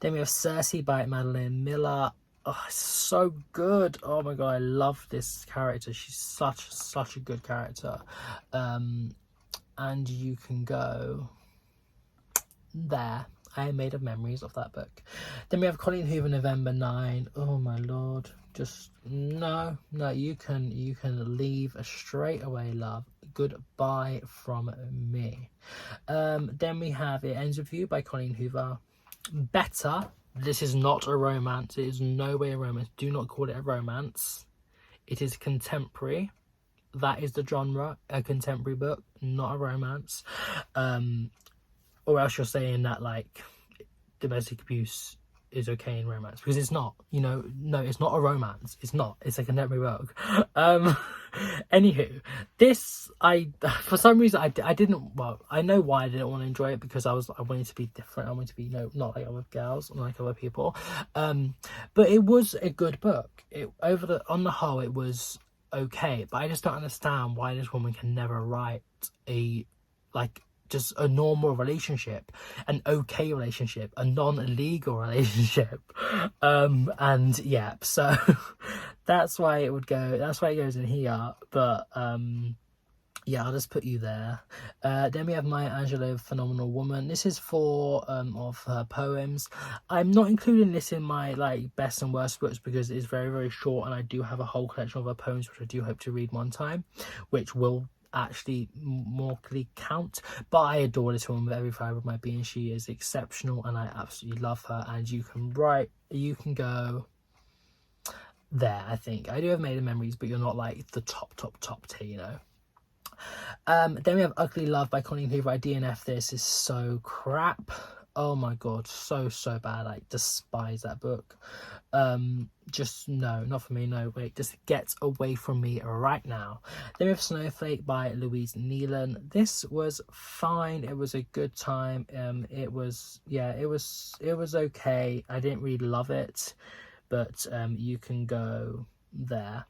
Then we have Circe by Madeline Miller. Oh, it's so good. Oh my god, I love this character. She's such a good character. And you can go there. I am made of memories of that book. Then we have Colleen Hoover, November 9. Oh my lord, just no, you can leave straight away, love. Goodbye from me. Then we have It Ends With You by Colleen Hoover. Better. This is not a romance. It is no way a romance. Do not call it a romance. It is contemporary. That is the genre, a contemporary book, not a romance. Or else you're saying that like domestic abuse is okay in romance, because it's not, you know. No, it's not a romance. It's not. It's a contemporary book. Anywho, this for some reason I didn't. Well, I know why I didn't want to enjoy it, because I wanted to be different. I wanted to be, you know, not like other girls, not like other people. But it was a good book. On the whole, it was okay. But I just don't understand why this woman can never write just a normal relationship, an okay relationship, a non-illegal relationship. And yeah, so that's why it would go, that's why it goes in here. But yeah, I'll just put you there. Then we have Maya Angelou, Phenomenal Woman. This is 4 of her poems. I'm not including this in my like best and worst books because it's very, very short, and I do have a whole collection of her poems which I do hope to read one time, which will actually more clearly count. But I adore this woman with every fibre of my being. She is exceptional and I absolutely love her. And you can go there. I think I do have Maiden Memories, but you're not like the top tier, you know. Then we have Ugly Love by Colleen Hoover. I DNF this. Is so crap. Oh my god, so bad. I despise that book. Just no, not for me. No, wait, just get away from me right now. Then we have Snowflake by Louise Nealon. This was fine. It was a good time. It was okay. I didn't really love it, but you can go there.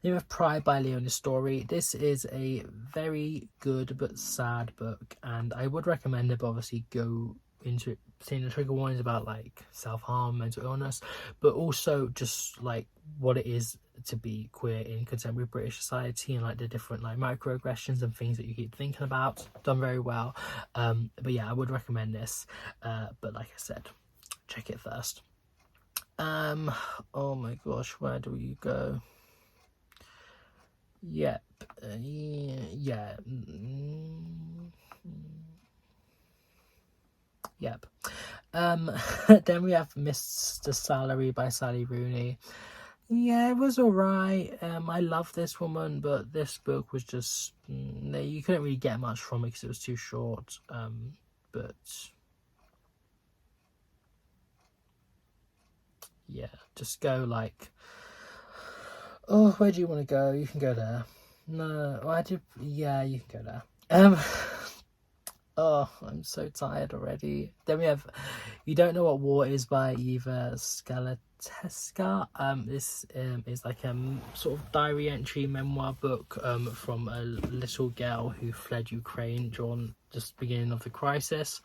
Then we have Pride by Leonie Story. This is a very good but sad book, and I would recommend it, but obviously go into it seeing the trigger warnings about like self-harm, mental illness, but also just like what it is to be queer in contemporary British society and like the different like microaggressions and things that you keep thinking about. Done very well. But yeah, I would recommend this. But like I said, check it first. Oh my gosh, where do you go? Yep. Yeah. Yep. Then we have Mr. Salary by Sally Rooney. Yeah, it was alright. I love this woman, but this book was just you couldn't really get much from it because it was too short. But yeah, just go like. Oh, where do you want to go? You can go there. No, I did. Yeah, you can go there. Oh, I'm so tired already. Then we have You Don't Know What War Is by Eva Skalateska. This is like a sort of diary entry memoir book from a little girl who fled Ukraine during just the beginning of the crisis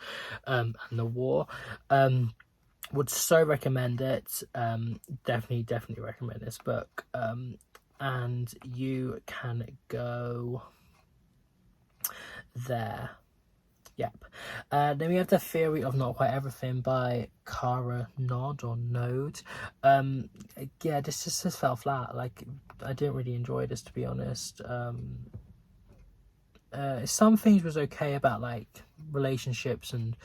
and the war. Would so recommend it. Definitely recommend this book. And you can go there. Yep. Then we have The Theory of Not Quite Everything by Cara Nod or Node. Yeah, this just fell flat. Like, I didn't really enjoy this, to be honest. Some things was okay about like relationships and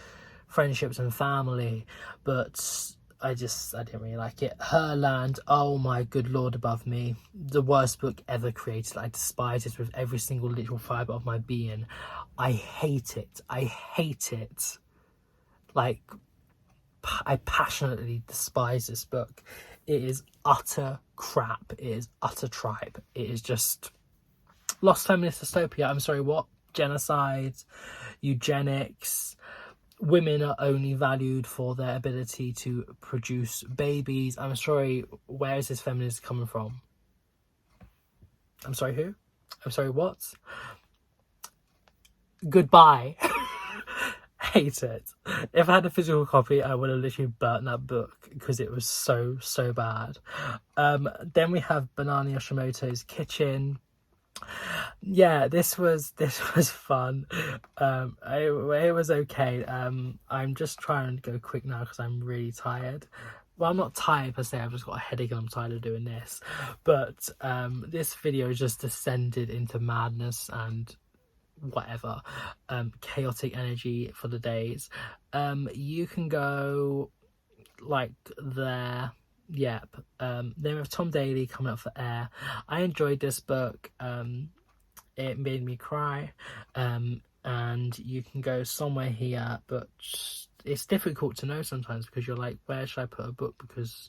friendships and family, but I didn't really like it. Herland, oh my good lord above me, the worst book ever created. I despise it with every single literal fibre of my being. I hate it. Like, I passionately despise this book. It is utter crap. It is utter tripe. It is just lost feminist dystopia. I'm sorry, what? Genocide, eugenics. Women are only valued for their ability to produce babies. I'm sorry, where is this feminism coming from? I'm sorry, who? I'm sorry, what? Goodbye. Hate it. If I had a physical copy, I would have literally burnt that book because it was so bad. Then we have Banana Yoshimoto's Kitchen. Yeah, this was fun. It was okay. I'm just trying to go quick now because I'm really tired. Well, I'm not tired per se, I've just got a headache and I'm tired of doing this. But this video just descended into madness and whatever. Chaotic energy for the days. You can go like there. Yep. Then we have Tom Daly coming up for air. I enjoyed this book. It made me cry. And you can go somewhere here, but it's difficult to know sometimes because you're like, where should I put a book? Because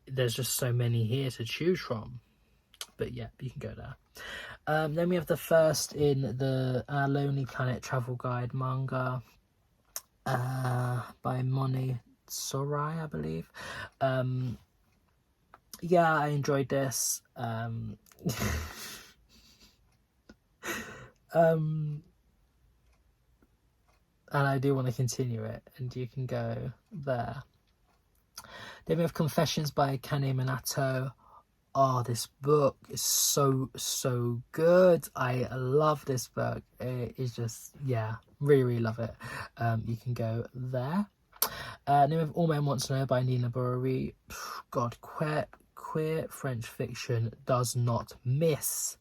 there's just so many here to choose from. But yeah, you can go there. Then we have the first in the Lonely Planet Travel Guide manga by Moni Sorai, I believe. Yeah, I enjoyed this. And I do want to continue it, and you can go there. Then we have Confessions by Kane Minato. oh, this book is so good. I love this book. It is just, yeah, really love it. You can go there. Name of All Men Want to Know by Nina Bowery. God, queer French fiction does not miss.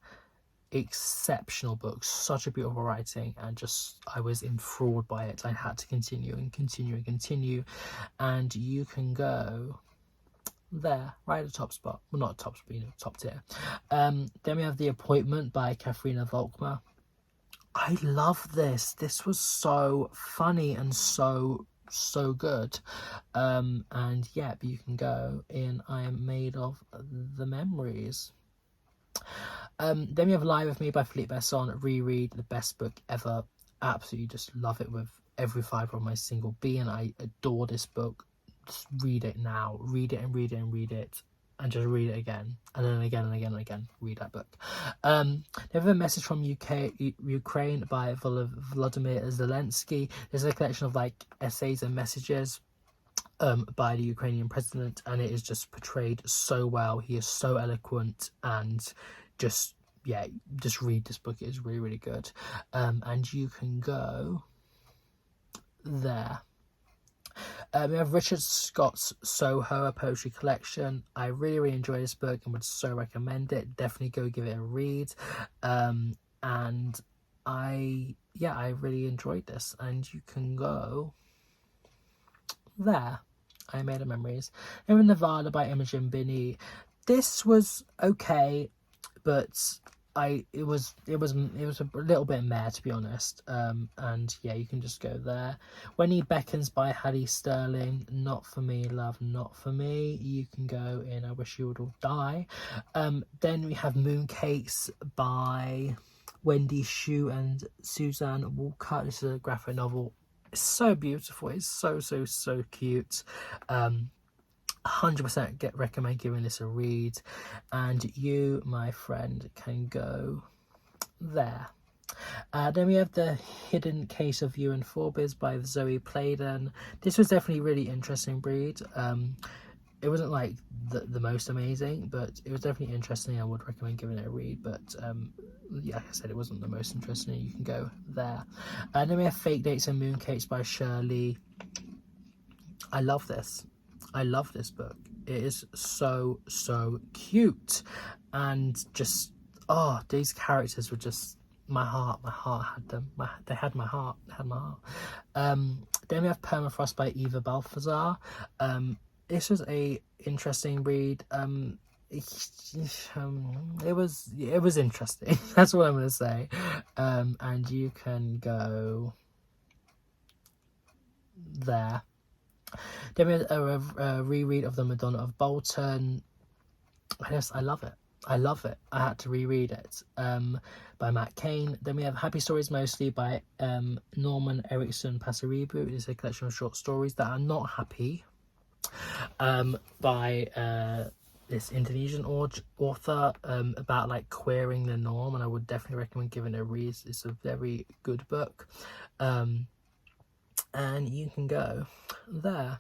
Exceptional book, such a beautiful writing, and just I was enthralled by it. I had to continue and continue and continue, and you can go there, right at the top spot. Well, not top spot, top tier. Then we have The Appointment by Katharina Volkmar. I love this. This was so funny and so good. And yeah, you can go in I Am Made of the Memories. Then we have Lie With Me by Philippe Besson. Reread, the best book ever. Absolutely just love it with every fibre of my single being. I adore this book. Just read it now. Read it and read it and read it. And just read it again. And then again and again and again. Read that book. They have A Message from Ukraine by Volodymyr Zelensky. There's a collection of like essays and messages by the Ukrainian president, and it is just portrayed so well. He is so eloquent, and just read this book. It is really good. And you can go there. We have Richard Scott's Soho, a poetry collection. I really enjoy this book and would so recommend it. Definitely go give it a read. And I really enjoyed this. And you can go there. I Made of Memories. In Nevada by Imogen Binney. This was okay, but it was a little bit meh, to be honest. And yeah, you can just go there. When He Beckons by Hattie Sterling. Not for me, love, not for me. You can go in I Wish You Would All Die. Then we have Mooncakes by Wendy Xu and Suzanne Walcott. This is a graphic novel. It's so beautiful. It's so cute. 100% recommend giving this a read. And you, my friend, can go there. Then we have The Hidden Case of You and Forbes by Zoe Playden. This was definitely a really interesting read. It wasn't like the most amazing, but it was definitely interesting. I would recommend giving it a read, but yeah, like I said, it wasn't the most interesting. You can go there. And then we have Fake Dates and Mooncakes by Shirley. I love this. I love this book. It is so cute, and just these characters were just my heart had them. They had my heart. Then we have Permafrost by Eva Balthazar. This was a interesting read. It was interesting. That's what I'm gonna say. And you can go there. Then we had a reread of The Madonna of Bolton. I love it. I had to reread it. By Matt Cain. Then we have Happy Stories Mostly by Norman Erickson Passeribu. It is a collection of short stories that are not happy. By this Indonesian author about like queering the norm, and I would definitely recommend giving it a read. It's a very good book. And you can go there.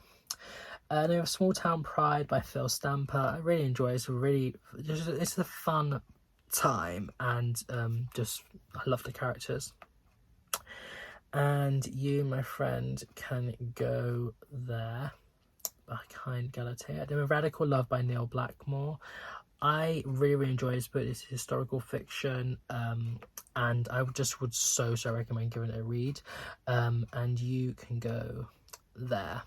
Then we have Small Town Pride by Phil Stamper. I really enjoy it. It's a fun time, and I love the characters. And you, my friend, can go there. By Kind Galatea. Then we have Radical Love by Neil Blackmore. I really enjoy this book. It's historical fiction, and I just would so recommend giving it a read. And you can go there.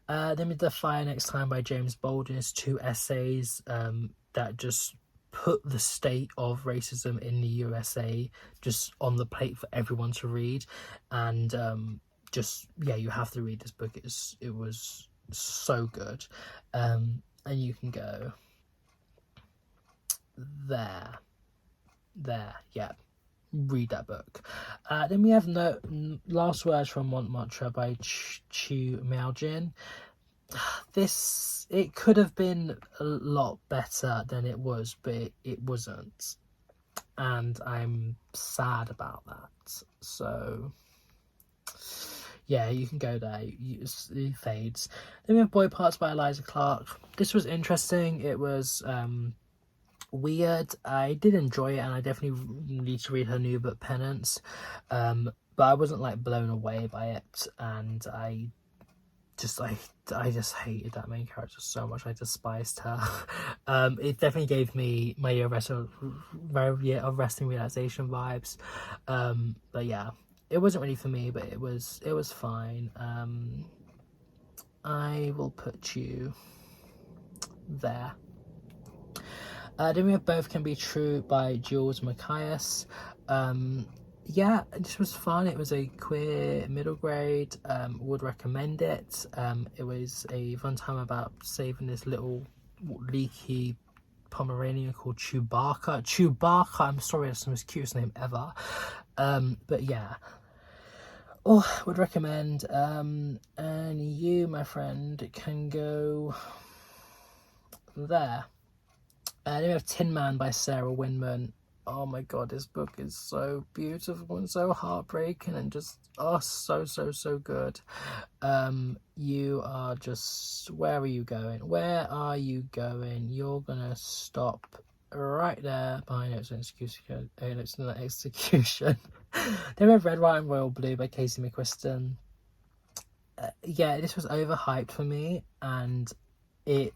Then we The Fire Next Time by James Baldwin. It's 2 essays that just put the state of racism in the USA just on the plate for everyone to read. And you have to read this book. It was so good. And you can go there, yeah, read that book. Then we have Last Words from Montmartre by Chu Miaojin. It could have been a lot better than it was, but it wasn't, and I'm sad about that. So yeah, you can go there. It fades. Then we have Boy Parts by Eliza Clark. This was interesting. It was weird. I did enjoy it, and I definitely need to read her new book, Penance. But I wasn't like blown away by it, and I just hated that main character so much. I despised her. It definitely gave me my year of resting realization vibes. But yeah, it wasn't really for me, but it was fine. I will put you there. Then we have Both Can Be True by Jules Macias. Yeah, this was fun. It was a queer middle grade. Would recommend it. It was a fun time about saving this little leaky Pomeranian called Chewbacca. I'm sorry, that's the most cutest name ever. But yeah. Oh, would recommend. And you, my friend, can go there. Then we have Tin Man by Sarah Winman. Oh my god, this book is so beautiful and so heartbreaking and just so good. You are just, where are you going? Where are you going? You're gonna stop right there by Notes and Execution. Then we have Red, White and Royal Blue by Casey McQuiston. Yeah, this was overhyped for me, and it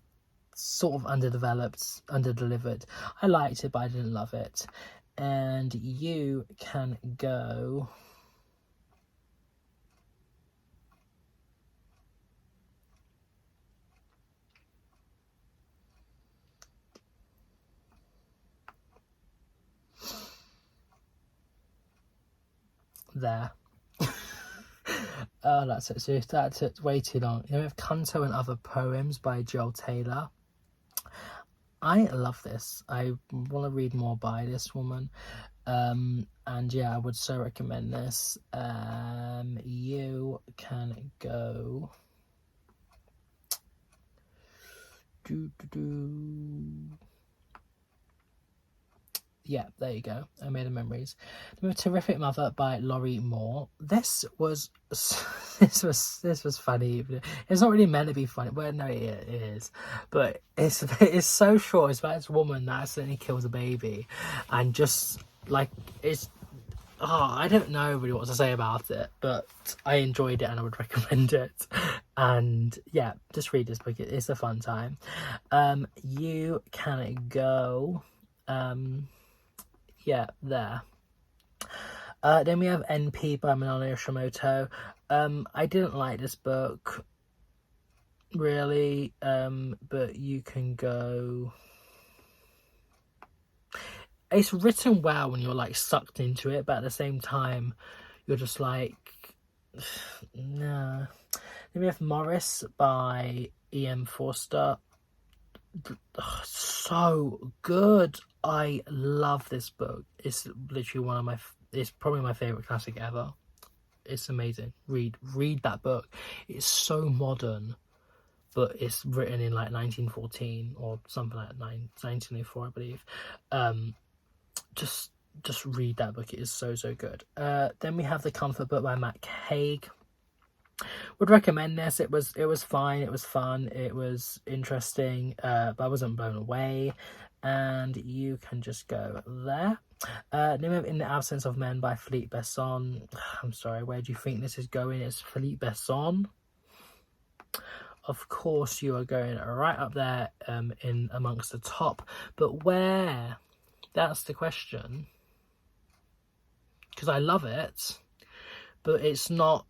sort of underdelivered. I liked it, but I didn't love it. And you can go there. Oh, that's it. So that took way too long. Then we have Canto and Other Poems by Joel Taylor. I love this. I want to read more by this woman. And yeah, I would so recommend this. You can go. Yeah, there you go. I made the memories. The Terrific Mother by Laurie Moore. This was funny. It's not really meant to be funny. Well, no, it is, but it's so short. It's about this woman that accidentally kills a baby, and just like I don't know really what to say about it, but I enjoyed it and I would recommend it. And yeah, just read this book. It's a fun time. You can go. Yeah, there. Then we have NP by Manolo Yoshimoto. I didn't like this book, really, but you can go. It's written well when you're like sucked into it, but at the same time, you're just like, nah. Then we have Morris by E.M. Forster. So good. I love this book. It's literally it's probably my favorite classic ever. It's amazing. Read that book. It's so modern, but it's written in like 1914 or something like 1904, I believe. Just read that book. It is so good. Then we have The Comfort Book by Matt Haig. Would recommend this. It was fine. It was fun. It was interesting, but I wasn't blown away. And you can just go there. Then we have In the Absence of Men by Philippe Besson. I'm sorry, where do you think this is going? It's Philippe Besson. Of course you are going right up there in amongst the top, but where? That's the question. Because I love it, but it's not.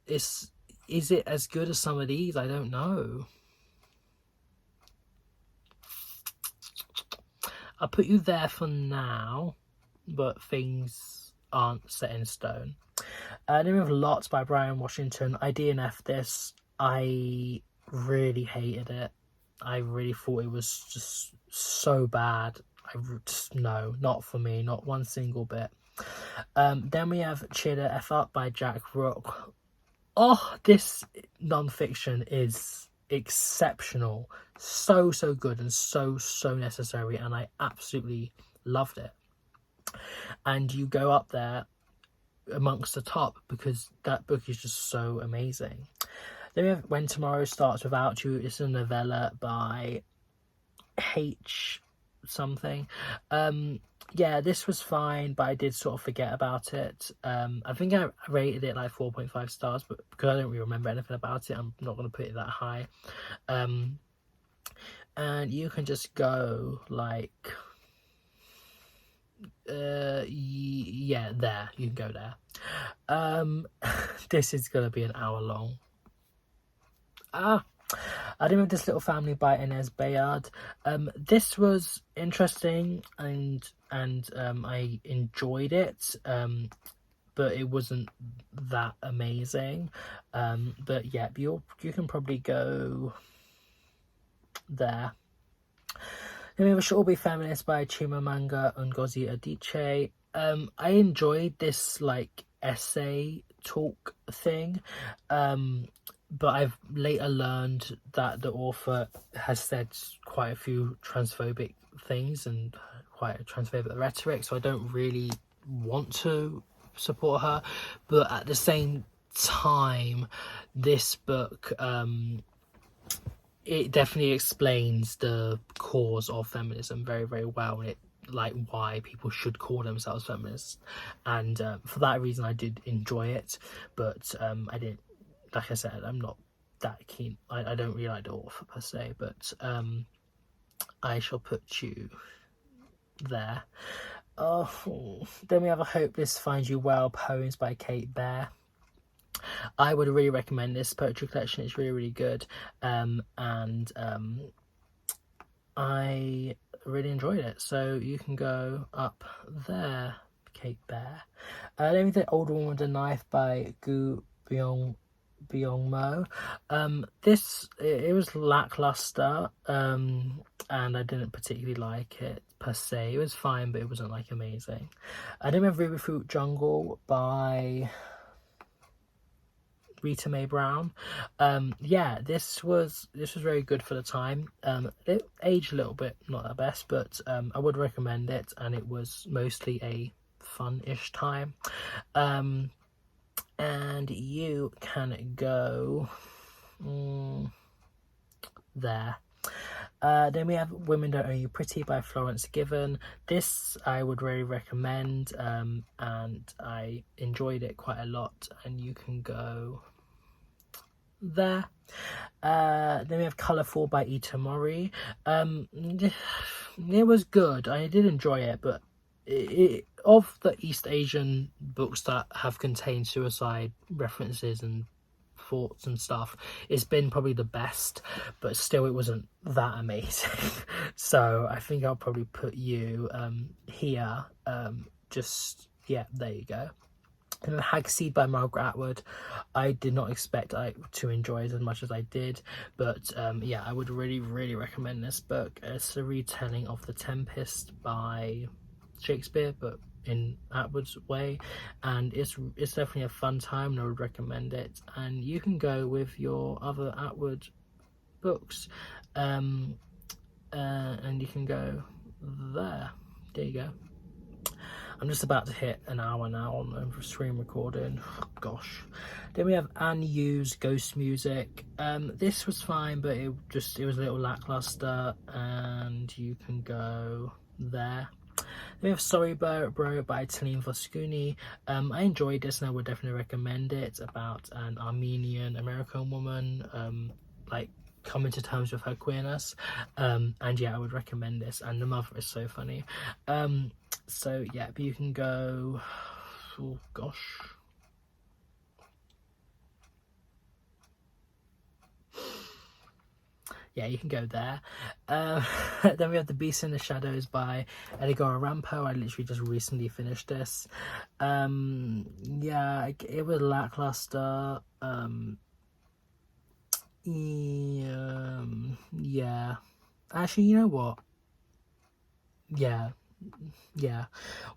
Is it as good as some of these? I don't know. I'll put you there for now, but things aren't set in stone. Then we have Lots by Brian Washington. I DNF'd this. I really hated it. I really thought it was just so bad. No, not for me. Not one single bit. Then we have Cheer the F Up by Jack Rook. Oh, this non-fiction is exceptional. So good and so necessary, and I absolutely loved it. And you go up there amongst the top because that book is just so amazing. Then we have When Tomorrow Starts Without You. It's a novella by H. something. Yeah, this was fine, but I did sort of forget about it. I think I rated it like 4.5 stars, but because I don't really remember anything about it, I'm not going to put it that high. And you can just go like, yeah, there, you can go there. This is going to be an hour long. I did with this little family by Inez Bayard. This was interesting and I enjoyed it, but it wasn't that amazing. But yeah, you can probably go there. Then we have a Shall Be Feminist by Chimamanda Ngozi Adichie. I enjoyed this like essay talk thing, but I've later learned that the author has said quite a few transphobic things and quite a transphobic rhetoric, so I don't really want to support her. But at the same time, this book, it definitely explains the cause of feminism very, very well, and it like why people should call themselves feminists, and for that reason I did enjoy it. But I didn't, like I said, I'm not that keen. I don't really like the author per se, but I shall put you there. Oh, then we have A Hope This Finds You Well, poems by Kate Bear. I would really recommend this poetry collection. It's really, really good, and I really enjoyed it. So you can go up there, Kate Bear. Then we did Older Woman with a Knife by Gu Byung-mo. This, it was lackluster, and I didn't particularly like it per se. It was fine, but it wasn't like amazing. I then have Ruby Fruit Jungle by Rita Mae Brown. Yeah, this was very good for the time. It aged a little bit, not the best, but I would recommend it, and it was mostly a fun-ish time. And you can go there. Then we have Women Don't Owe You Pretty by Florence Given. This I would really recommend, and I enjoyed it quite a lot, and you can go there. Then we have Colourful by Ita Mori. It was good. I did enjoy it, but of the East Asian books that have contained suicide references and thoughts and stuff, it's been probably the best, but still it wasn't that amazing. So I think I'll probably put you here. Just, yeah, there you go. And then Hagseed by Margaret Atwood. I did not expect to enjoy it as much as I did, but yeah, I would really, really recommend this book. It's a retelling of The Tempest by Shakespeare, but in Atwood's way, and it's definitely a fun time, and I would recommend it. And you can go with your other Atwood books, and you can go there. There you go. I'm just about to hit an hour now on stream recording. Gosh. Then we have Anne Yu's Ghost Music. This was fine, but it was a little lackluster, and you can go there. Then we have Sorry Bro by Talene Voskuni. I enjoyed this, and I would definitely recommend it. About an Armenian American woman, like coming to terms with her queerness, and yeah, I would recommend this, and the mother is so funny. So yeah, but you can go, oh gosh, yeah, you can go there. Then we have The Beast in the Shadows by Edgar Rampo. I literally just recently finished this. Yeah, it was lackluster. Yeah, actually, you know what, yeah,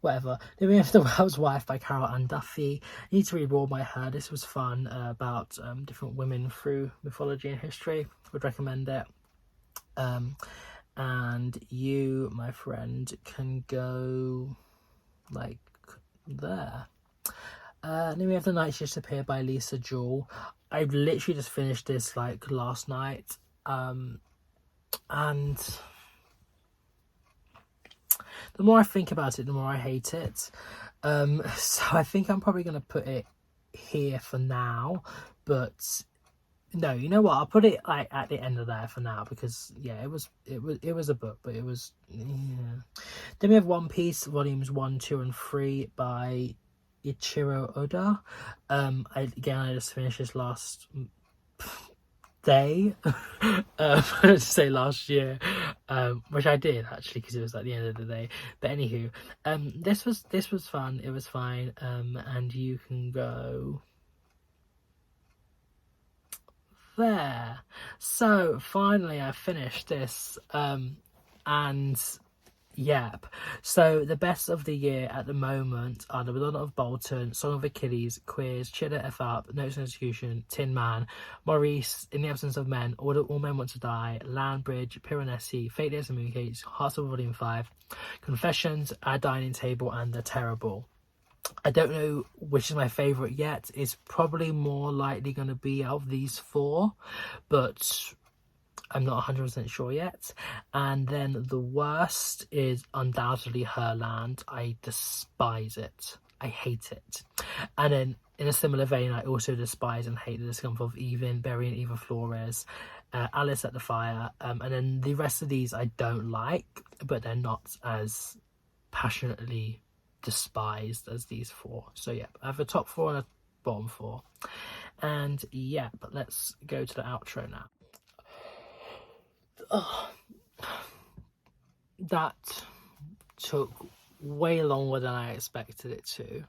whatever. Then we have The Whale's Wife by Carol Ann Duffy. I need to read more by her. This was fun, about different women through mythology and history. Would recommend it. And you, my friend, can go like there. Then we have The Night Shift Appear by Lisa Jewell. I literally just finished this like last night, and the more I think about it, the more I hate it. So I think I'm probably going to put it here for now, but no, you know what, I'll put it like at the end of there for now, because yeah, it was a book, but it was, yeah. Then we have One Piece volumes 1, 2 and 3 by Ichiro Oda. I just finished this last day. I to say last year, which I did actually, because it was at the end of the day. But anywho, this was fun. It was fine. And you can go there. So finally I finished this, and yep. So the best of the year at the moment are The Madonna of Bolton, Song of Achilles, Queers, Cheddar F Up, Notes and Execution, Tin Man, Maurice, In the Absence of Men, All Men Want to Die, Landbridge, Piranesi, Fate Days and Mooncakes, Hearts of Volume 5, Confessions, Our Dining Table, and The Terrible. I don't know which is my favourite yet. It's probably more likely going to be out of these 4, but I'm not 100% sure yet. And then the worst is undoubtedly Herland. I despise it. I hate it. And then in a similar vein, I also despise and hate the discomfort of Even, Berry and Eva Flores, Alice at the Fire. And then the rest of these I don't like, but they're not as passionately despised as these 4. So yeah, I have a top 4 and a bottom 4. And yeah, but let's go to the outro now. Oh, that took way longer than I expected it to.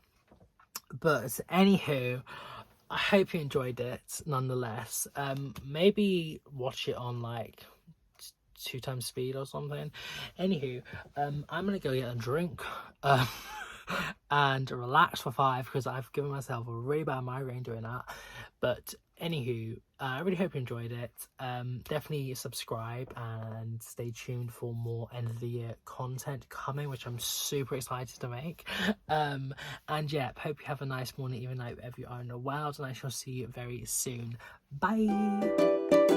But anywho, I hope you enjoyed it nonetheless. Maybe watch it on like 2 times speed or something. Anywho, I'm gonna go get a drink and relax for 5, because I've given myself a really bad migraine doing that. But anywho, I really hope you enjoyed it. Definitely subscribe and stay tuned for more end of the year content coming, which I'm super excited to make. And yeah, hope you have a nice morning, even night, wherever you are in the world, and I shall see you very soon. Bye.